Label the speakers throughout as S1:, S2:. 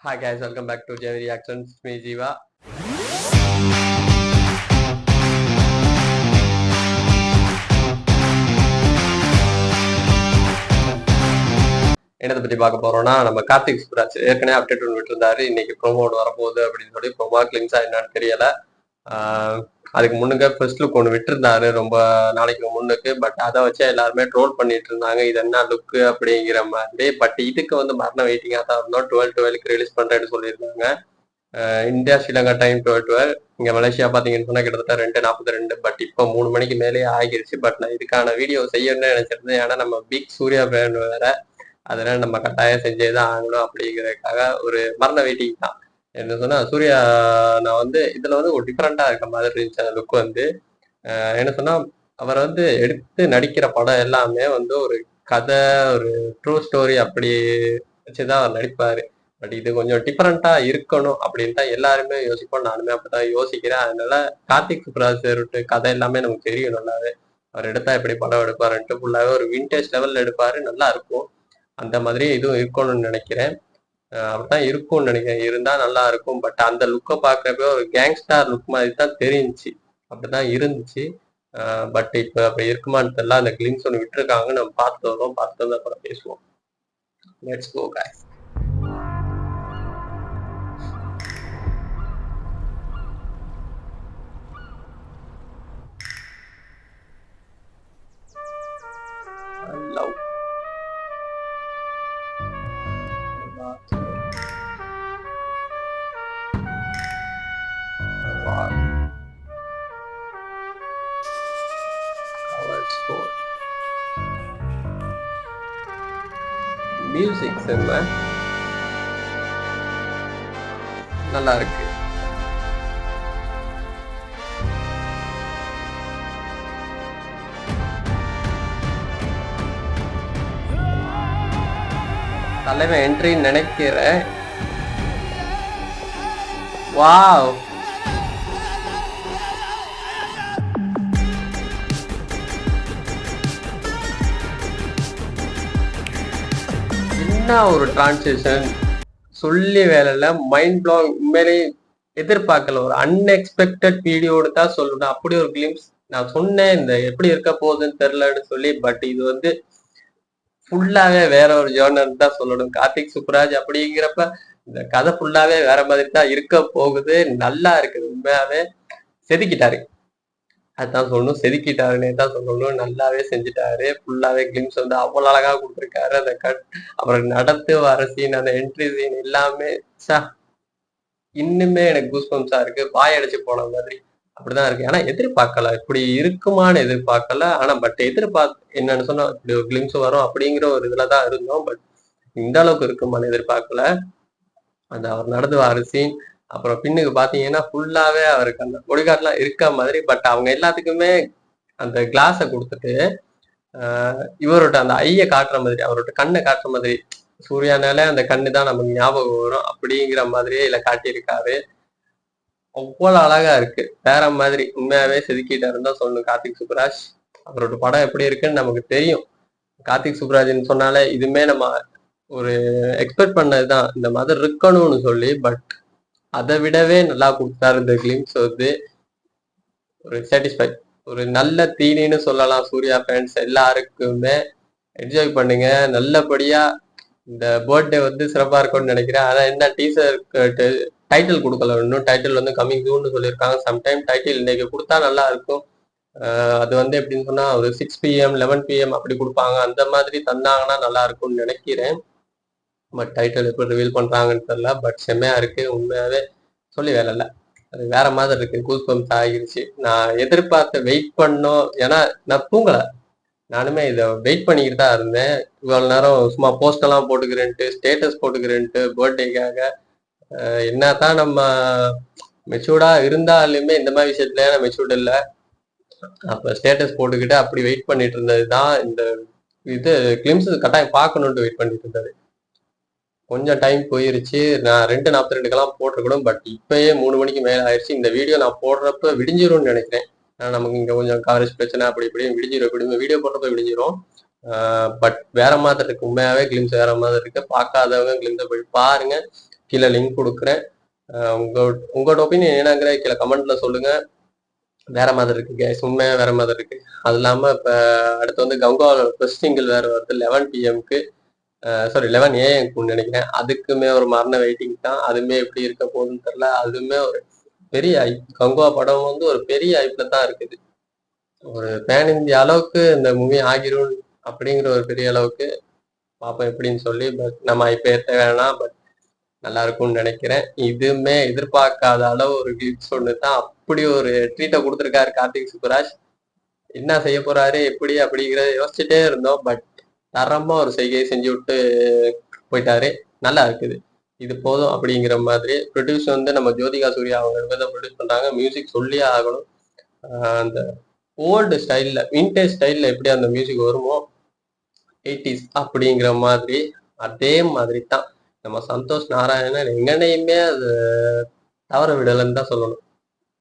S1: Hi guys, welcome back to J Reactions. It's me Jiva. என்னதை பத்தி பார்க்க போறோம்னா நம்ம கார்த்திக் சுப்ராஜ் ஏற்கனவே அப்டேட் ஒன்று விட்டுருந்தாரு. இன்னைக்கு ப்ரோமோட் வரப்போகுது அப்படின்னு சொல்லி ப்ரோமோ கிளிங்ஸா என்னன்னு தெரியல. அதுக்கு முன்னுக்கு ஃபர்ஸ்ட் லுக் ஒன்று விட்டுருந்தாரு ரொம்ப நாளைக்கு முன்னுக்கு. பட் அதை வச்சு எல்லாருமே ட்ரோல் பண்ணிட்டு இருந்தாங்க, இது என்ன லுக்கு அப்படிங்கிற மாதிரி. பட் இதுக்கு வந்து மரண வெயிட்டிங்கா தான் இருந்தோம். 12/12 ரிலீஸ் பண்றேன்னு சொல்லியிருந்தாங்க. இந்தியா ஸ்ரீலங்கா டைம் 12 இங்க மலேசியா பாத்தீங்கன்னு சொன்னா கிட்டத்தட்ட 2:42. பட் இப்போ 3 மணிக்கு மேலேயே ஆகிருச்சு. பட் நான் இதுக்கான வீடியோ செய்யணும்னு நினைச்சிருந்தேன். ஏன்னா நம்ம பிக் சூர்யா ஃபேன் வேற, அதனால நம்ம கட்டாயம் செஞ்சேதான் ஆகணும் அப்படிங்கிறதுக்காக ஒரு மரண வெயிட்டிங் தான். என்ன சொன்னா சூர்யா நான் வந்து இதுல வந்து ஒரு டிஃப்ரெண்டா இருக்க மாதிரி இருந்துச்சு அந்த லுக் வந்து. என்ன சொன்னா அவர் வந்து எடுத்து நடிக்கிற படம் எல்லாமே வந்து ஒரு கதை, ஒரு ட்ரூ ஸ்டோரி அப்படி வச்சுதான் அவர் நடிப்பாரு. பட் இது கொஞ்சம் டிஃபரெண்டா இருக்கணும் அப்படின்னு தான் எல்லாருமே யோசிப்போம். நானுமே அப்படிதான் யோசிக்கிறேன். அதனால கார்த்திக் சுப்ராஜ் கதை எல்லாமே நமக்கு தெரியும் நல்லாவே. அவர் எடுத்தா எப்படி படம் எடுப்பாருன்ட்டு ஃபுல்லாவே ஒரு விண்டேஜ் லெவல்ல எடுப்பாரு, நல்லா இருக்கும். அந்த மாதிரி இதுவும் இருக்கணும்னு நினைக்கிறேன். அப்படித்தான் இருக்கும்னு நினைக்கிறேன், இருந்தா நல்லா இருக்கும். பட் அந்த லுக்கை பார்க்கறப்ப ஒரு கேங்ஸ்டார் லுக் மாதிரி தான் தெரிஞ்சுச்சு, அப்படிதான் இருந்துச்சு. பட் இப்ப அப்படி இருக்குமான்னு தெரியல. அந்த கிளிம்ஸ் ஒன்று விட்டுருக்காங்க, நம்ம பார்த்து வரோம். பார்த்து வந்து அப்புறம் பேசுவோம். Let's go guys. Love music செம்ம நல்லா இருக்கு. தலைவன் என்ட்ரி நினைக்கிறேன். வாவ், என்ன ஒரு டிரான்சிஷன், சொல்லி வேலையில மைண்ட் ப்ளோங். உண்மையிலே எதிர்பார்க்கல, ஒரு அன்எக்ஸ்பெக்டட் வீடியோடு தான் சொல்லணும். அப்படி ஒரு கிளிம்ஸ் நான் சொன்னேன், இந்த எப்படி இருக்க போகுதுன்னு தெரியலன்னு சொல்லி. பட் இது வந்து ஃபுல்லாவே வேற ஒரு ஜோனர் தான் சொல்லணும். கார்த்திக் சுப்ராஜ் அப்படிங்கிறப்ப இந்த கதை ஃபுல்லாவே வேற மாதிரி தான் இருக்க போகுது. நல்லா இருக்குது, உண்மையாவே செதுக்கிட்டாரு. அதுதான் சொல்லணும், செதுக்கிட்டாருன்னே தான் சொல்லணும். நல்லாவே செஞ்சுட்டாரு. ஃபுல்லாவே கிளிம்ஸ் வந்து அவ்வளவு அழகா கொடுத்துருக்காரு. அந்த கட், அப்புறம் நடத்து வர சீன், அந்த என்ட்ரி சீன் எல்லாமே இன்னுமே எனக்கு கூஸ்பம்ஸா இருக்கு. வாய் அடிச்சு போன மாதிரி அப்படிதான் இருக்கு. ஆனா எதிர்பார்க்கல, இப்படி இருக்குமான்னு எதிர்பார்க்கல. ஆனா பட் எதிர்பார்த்து என்னன்னு சொன்னா இப்படி ஒரு கிளிம்ஸ் வரும் அப்படிங்கிற ஒரு இதுலதான் இருந்தோம். பட் இந்த அளவுக்கு இருக்குமான்னு எதிர்பார்க்கல. அந்த அவர் நடந்து வர சீன், அப்புறம் பின்னுக்கு பாத்தீங்கன்னா ஃபுல்லாவே அவருக்கு அந்த பொடிகார்ட்லாம் இருக்க மாதிரி. பட் அவங்க எல்லாத்துக்குமே அந்த கிளாஸை கொடுத்துட்டு இவரோட அந்த ஐய காட்டுற மாதிரி, அவரோட கண்ணை காட்டுற மாதிரி. சூர்யானாலே அந்த கண்ணு தான் நமக்கு ஞாபகம் வரும் அப்படிங்கிற மாதிரியே இல்ல காட்டியிருக்காரு. அவ்வளவு அழகா இருக்கு, வேற மாதிரி. உண்மையாவே செதுக்கிட்டாரு தான் சொல்லணும் கார்த்திக் சுப்ராஜ். அவரோட படம் எப்படி இருக்குன்னு நமக்கு தெரியும். கார்த்திக் சுப்ராஜ்னு சொன்னாலே இதுமே நம்ம ஒரு எக்ஸ்பெக்ட் பண்ணதுதான், இந்த மாதிரி இருக்கணும்னு சொல்லி. பட் அதை விடவே நல்லா கொடுத்தாரு இந்த கிளிம்ஸ் வந்து. ஒரு சாட்டிஸ்ஃபை, ஒரு நல்ல தீனின்னு சொல்லலாம். சூர்யா ஃபேன்ஸ் எல்லாருக்குமே என்ஜாய் பண்ணுங்க நல்லபடியா. இந்த பர்த்டே வந்து சிறப்பா இருக்கும்னு நினைக்கிறேன். ஆனா என்ன, டீசர் டைட்டில் கொடுக்கல, இன்னும் டைட்டில் வந்து கமிங் ஜூன் சொல்லியிருக்காங்க. சம்டைம் டைட்டில் இன்னைக்கு கொடுத்தா நல்லா இருக்கும். அது வந்து எப்படின்னு சொன்னா ஒரு 6 PM 11 PM அப்படி கொடுப்பாங்க. அந்த மாதிரி தந்தாங்கன்னா நல்லா இருக்கும்னு நினைக்கிறேன். பட் டைட்டில் எப்படி ரிவீல் பண்றாங்கன்னு தெரியல. பட் செம்மையா இருக்கு, உண்மையாவே சொல்லி வேலை இல்லை. அது வேற மாதிரி இருக்கு, கூஸ் பம்ப்ஸ் ஆகிருச்சு. நான் எதிர்பார்த்த வெயிட் பண்ணோம், ஏன்னா நான் தூங்கல. நானுமே இதை வெயிட் பண்ணிக்கிட்டு தான் இருந்தேன். இவ்வளவு நேரம் சும்மா போஸ்ட் எல்லாம் போட்டுக்கிறேன்ட்டு, ஸ்டேட்டஸ் போட்டுக்கிறேன்ட்டு பர்த்டேக்காக. என்னதான் நம்ம மெச்சூர்டா இருந்தாலுமே இந்த மாதிரி விஷயத்துல நான் மெச்சூர்ட் இல்லை. அப்ப ஸ்டேட்டஸ் போட்டுக்கிட்டு அப்படி வெயிட் பண்ணிட்டு இருந்ததுதான் இந்த இது கிளிம்ஸ் கட்டாயம் பார்க்கணும்ட்டு வெயிட் பண்ணிட்டு இருந்தது. கொஞ்சம் டைம் போயிருச்சு. நான் 2:42 போட்டிருக்கணும். பட் இப்பயே 3 மணிக்கு மேல ஆயிடுச்சு. இந்த வீடியோ நான் போடுறப்ப விடிஞ்சிரும்னு நினைக்கிறேன். நமக்கு இங்க கொஞ்சம் கவரேஜ் பிரச்சனை, அப்படி இப்படி விடிஞ்சிரும். இப்படி வீடியோ போடுறப்ப விடிஞ்சிரும். பட் வேற மாதிரி இருக்கு, உண்மையாவே கிளிம்ஸ் வேற மாதிரி இருக்கு. பார்க்காதவங்க கிளிம்ஸை போய் பாருங்க. கீழே லிங்க் கொடுக்குறேன். உங்களோட ஒப்பீனியன் என்னங்கிற கீழே கமெண்ட்ல சொல்லுங்க. வேற மாதிரி இருக்கு கேஸ், உண்மையா வேற மாதிரி இருக்கு. அது இல்லாம இப்ப அடுத்து வந்து கங்காவோட ஃபர்ஸ்ட் சிங்கிள் வேற வருது 11 PM சாரி 11 AM நினைக்கிறேன். அதுக்குமே ஒரு மரண வெயிட்டிங் தான். அதுவுமே எப்படி இருக்க போகுதுன்னு தெரியல. அதுவுமே ஒரு பெரிய ஐப். கங்குவா படம் வந்து ஒரு பெரிய ஐப்ல தான் இருக்குது. ஒரு பேன் இந்தியா அளவுக்கு இந்த மூவி ஆகிரும் அப்படிங்கிற ஒரு பெரிய அளவுக்கு பார்ப்போம் எப்படின்னு சொல்லி. பட் நம்ம இப்ப ஏற்ற வேணாம், பட் நல்லா இருக்கும்னு நினைக்கிறேன். இதுவுமே எதிர்பார்க்காத அளவு ஒரு கிளிப்ஸ் ஒன்று தான். அப்படி ஒரு ட்ரீட்டை கொடுத்துருக்காரு கார்த்திக் சுப்புராஜ். என்ன செய்ய போறாரு எப்படி அப்படிங்கிறத யோசிச்சுட்டே இருந்தோம். பட் தரமா ஒரு செய்கையை செஞ்சு விட்டு போயிட்டாரு. நல்லா இருக்குது, இது போதும் அப்படிங்கிற மாதிரி. ப்ரொடியூஸ் வந்து நம்ம ஜோதிகா சூர்யா அவங்க தான் ப்ரொடியூஸ் பண்றாங்க. மியூசிக் சொல்லியே ஆகணும். அந்த ஓல்டு ஸ்டைல்ல, விண்டேஜ் ஸ்டைல்ல எப்படி அந்த மியூசிக் வருமோ 80s அப்படிங்கிற மாதிரி, அதே மாதிரி தான் நம்ம சந்தோஷ் நாராயணன் எங்கனையுமே அது தவற விடலைன்னு தான் சொல்லணும்.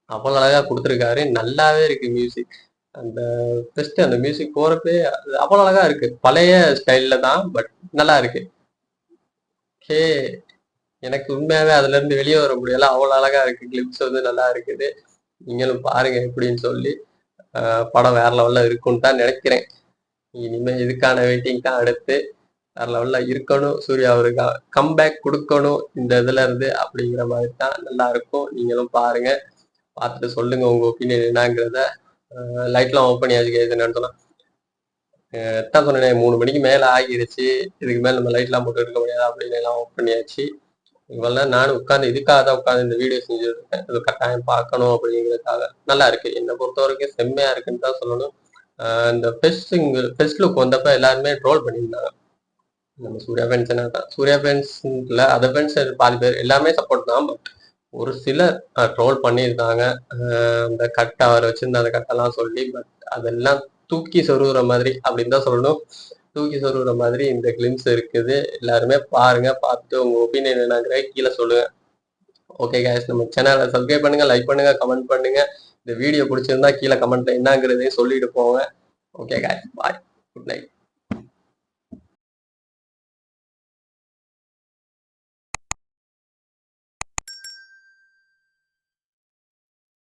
S1: அவ்வளவு அழகா கொடுத்துருக்காரு. நல்லாவே இருக்கு மியூசிக். அந்த ஃபர்ஸ்ட் அந்த மியூசிக் போறப்பே அவ்வளவு அழகா இருக்கு. பழைய ஸ்டைல்ல தான், பட் நல்லா இருக்கு. ஓகே, எனக்கு உண்மையாவே அதுல இருந்து வெளியே வர முடியல. அவ்வளவு அழகா இருக்கு. கிளிப்ஸ் வந்து நல்லா இருக்குது. நீங்களும் பாருங்க எப்படின்னு சொல்லி. படம் வேற லெவல்ல இருக்கும்னு தான் நினைக்கிறேன். இனிமே இதுக்கான வெயிட்டிங் தான். அடுத்து வேற லெவல்ல இருக்கணும். சூர்யா அவருக்கு கம்பேக் கொடுக்கணும் இந்த இதுல இருந்து அப்படிங்கிற மாதிரி தான். நல்லா இருக்கும். நீங்களும் பாருங்க, பார்த்துட்டு சொல்லுங்க உங்க ஒப்பீனியன் என்னங்கிறத. லைட்லாம் ஓப்பன் பண்ணியாச்சு என்னன்னு சொன்னா தான் சொன்னேன். 3 மணிக்கு மேல ஆகிருச்சு. இதுக்கு மேல நம்ம லைட்லாம் போட்டு எடுக்க முடியாது அப்படின்னு எல்லாம் ஓப்பன் பண்ணியாச்சு. இவெல்லாம் நானும் உட்காந்து இதுக்காக தான் உட்காந்து இந்த வீடியோ செஞ்சுட்டு இருக்கேன். இது கட்டாயம் பார்க்கணும் அப்படிங்கிறதுக்காக. நல்லா இருக்கு, என்னை பொறுத்த வரைக்கும் செம்மையா இருக்குன்னு தான் சொல்லணும். இந்த ஃபெஸ்ட் லுக் வந்தப்ப எல்லாருமே ட்ரோல் பண்ணியிருந்தாங்க. நம்ம சூர்யா ஃபேன்ஸ் என்ன தான், சூர்யா ஃபேன்ஸ்ல அதை ஃபேன்ஸ் பாதி பேர் எல்லாமே சப்போர்ட் தான். பட் ஒரு சிலர் ட்ரோல் பண்ணியிருந்தாங்க. அந்த கட்டை அவர் வச்சிருந்த அந்த கட்டெல்லாம் சொல்லி. பட் அதெல்லாம் தூக்கி சொருகிற மாதிரி அப்படின்னு தான் சொல்லணும். தூக்கி சொருகிற மாதிரி இந்த கிளிம்ஸ் இருக்குது. எல்லாருமே பாருங்க, பார்த்துட்டு உங்க ஒப்பீனியன் என்னங்கிற கீழே சொல்லுங்க. ஓகே கைஸ், நம்ம சேனலை சப்ஸ்கிரைப் பண்ணுங்க, லைக் பண்ணுங்க, கமெண்ட் பண்ணுங்க. இந்த வீடியோ பிடிச்சிருந்தா கீழே கமெண்ட்ல என்னங்கிறதையும் சொல்லிட்டு போங்க. ஓகே கைஸ், பாய், குட் நைட்.